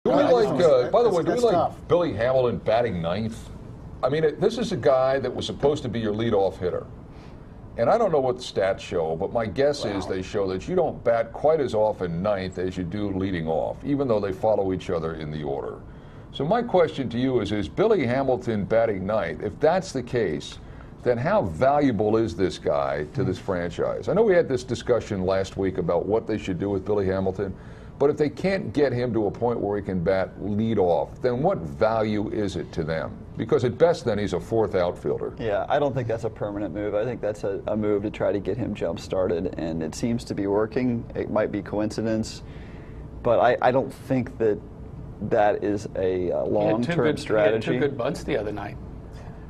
Do we like, by the way, do we that's like tough. Billy Hamilton batting ninth? I mean, this is a guy that was supposed to be your leadoff hitter. And I don't know what the stats show, but my guess is they show that you don't bat quite as often ninth as you do leading off, even though they follow each other in the order. So my question to you is Billy Hamilton batting ninth? If that's the case, then how valuable is this guy to this franchise? I know we had this discussion last week about what they should do with Billy Hamilton, but if they can't get him to a point where he can bat lead off, then what value is it to them? Because at best then he's a fourth outfielder. Yeah, I don't think that's a permanent move. I think that's a move to try to get him jump started, and it seems to be working. It might be coincidence, but I don't think that is a long-term strategy. He had 2 good bunts the other night.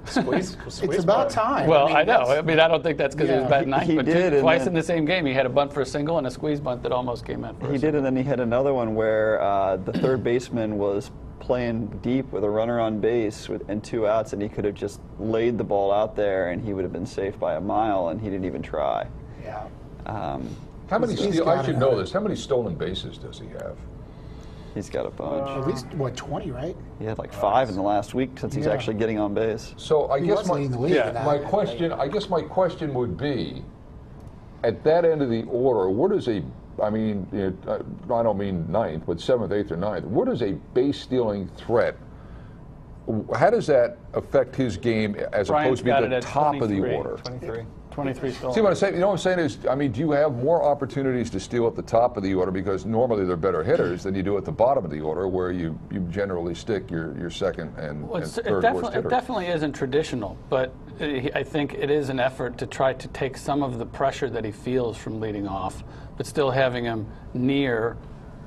It's about time. Well, I know. I mean, I don't think that's because he was batting ninth, but twice then, in the same game, he had a bunt for a single and a squeeze bunt that almost came in. He did, and then he had another one where the third baseman was playing deep with a runner on base and 2 outs, and he could have just laid the ball out there, and he would have been safe by a mile, and he didn't even try. Yeah. How many? I should know this. How many stolen bases does he have? He's got a bunch. At least, 20, right? He had like 5 in the last week since he's actually getting on base. So I guess my question would be, at that end of the order, where does I don't mean ninth, but 7th, 8th, or 9th, where does a base stealing threat, how does that affect his game as opposed to being at the top of the order? 23 stolen. See what I'm saying? You know what I'm saying is, I mean, do you have more opportunities to steal at the top of the order because normally they're better hitters than you do at the bottom of the order, where you generally stick your second and third worst hitter? It definitely isn't traditional, but I think it is an effort to try to take some of the pressure that he feels from leading off, but still having him near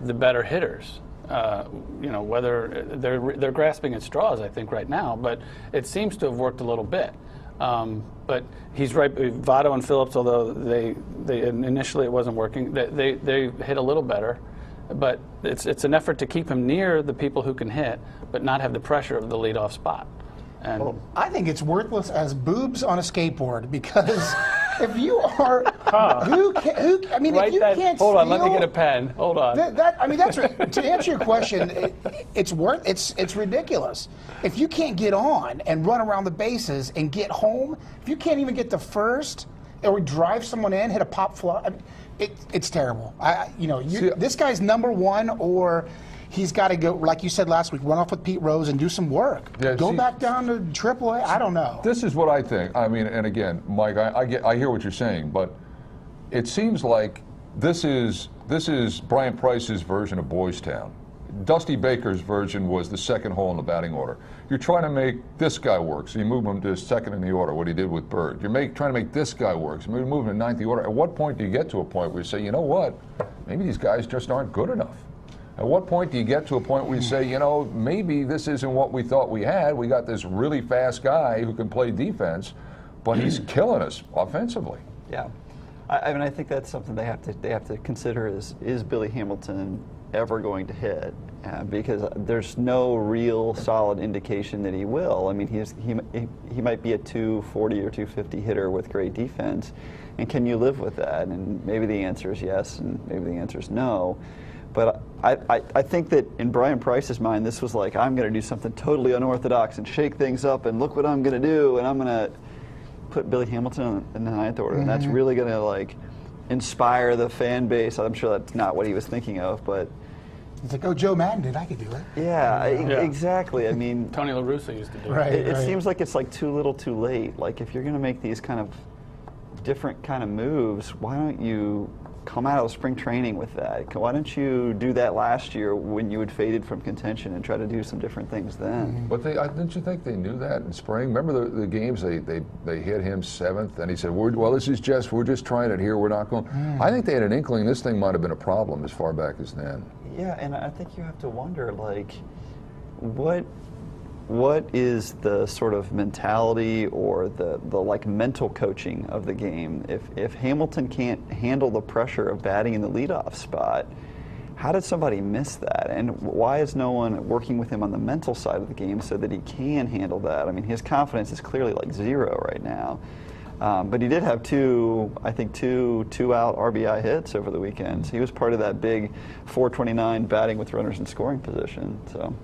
the better hitters. Whether they're grasping at straws, I think, right now, but it seems to have worked a little bit. But he's right. Votto and Phillips, although they initially it wasn't working, they hit a little better. But it's an effort to keep him near the people who can hit, but not have the pressure of the leadoff spot. And I think it's worthless as boobs on a skateboard, because if you are if you can't hold on, steal, let me get a pen. Hold on. That's to answer your question. It's ridiculous. If you can't get on and run around the bases and get home, if you can't even get to first or drive someone in, hit a pop fly, it's terrible. This guy's number one, or he's got to go, like you said last week, run off with Pete Rose and do some work. Yeah, go back down to AAA. I don't know. This is what I think. I mean, and again, Mike, I hear what you're saying, but it seems like this is Brian Price's version of Boys Town. Dusty Baker's version was the second hole in the batting order. You're trying to make this guy work, so you move him to second in the order, what he did with Bird. You're trying to make this guy work, so you move him to ninth in the order. At what point do you get to a point where you say, you know what, maybe these guys just aren't good enough? At what point do you get to a point where you say, maybe this isn't what we thought we had. We got this really fast guy who can play defense, but he's killing us offensively. Yeah, I think that's something they have to consider is Billy Hamilton ever going to hit? Because there's no real solid indication that he will. I mean, he might be a 240 or 250 hitter with great defense, and can you live with that? And maybe the answer is yes, and maybe the answer is no. But I think that in Brian Price's mind, this was like, I'm going to do something totally unorthodox and shake things up, and look what I'm going to do, and I'm going to put Billy Hamilton in the ninth order, and that's really going to inspire the fan base. I'm sure that's not what he was thinking of, but it's like, oh, Joe Madden did, I could do it. Yeah, exactly. I mean, Tony La Russa used to do it. It seems like it's like too little, too late. Like, if you're going to make these kind of different kind of moves, why don't you come out of spring training with that? Why don't you do that last year when you had faded from contention and try to do some different things then? But didn't you think they knew that in spring? Remember the games they hit him 7th, and he said, we're just trying it here. We're not going. I think they had an inkling this thing might have been a problem as far back as then. Yeah, and I think you have to wonder, what is the sort of mentality or the mental coaching of the game? If Hamilton can't handle the pressure of batting in the leadoff spot, how did somebody miss that? And why is no one working with him on the mental side of the game so that he can handle that? I mean, his confidence is clearly 0 right now. But he did have two out RBI hits over the weekend. So he was part of that big 429 batting with runners in scoring position. So.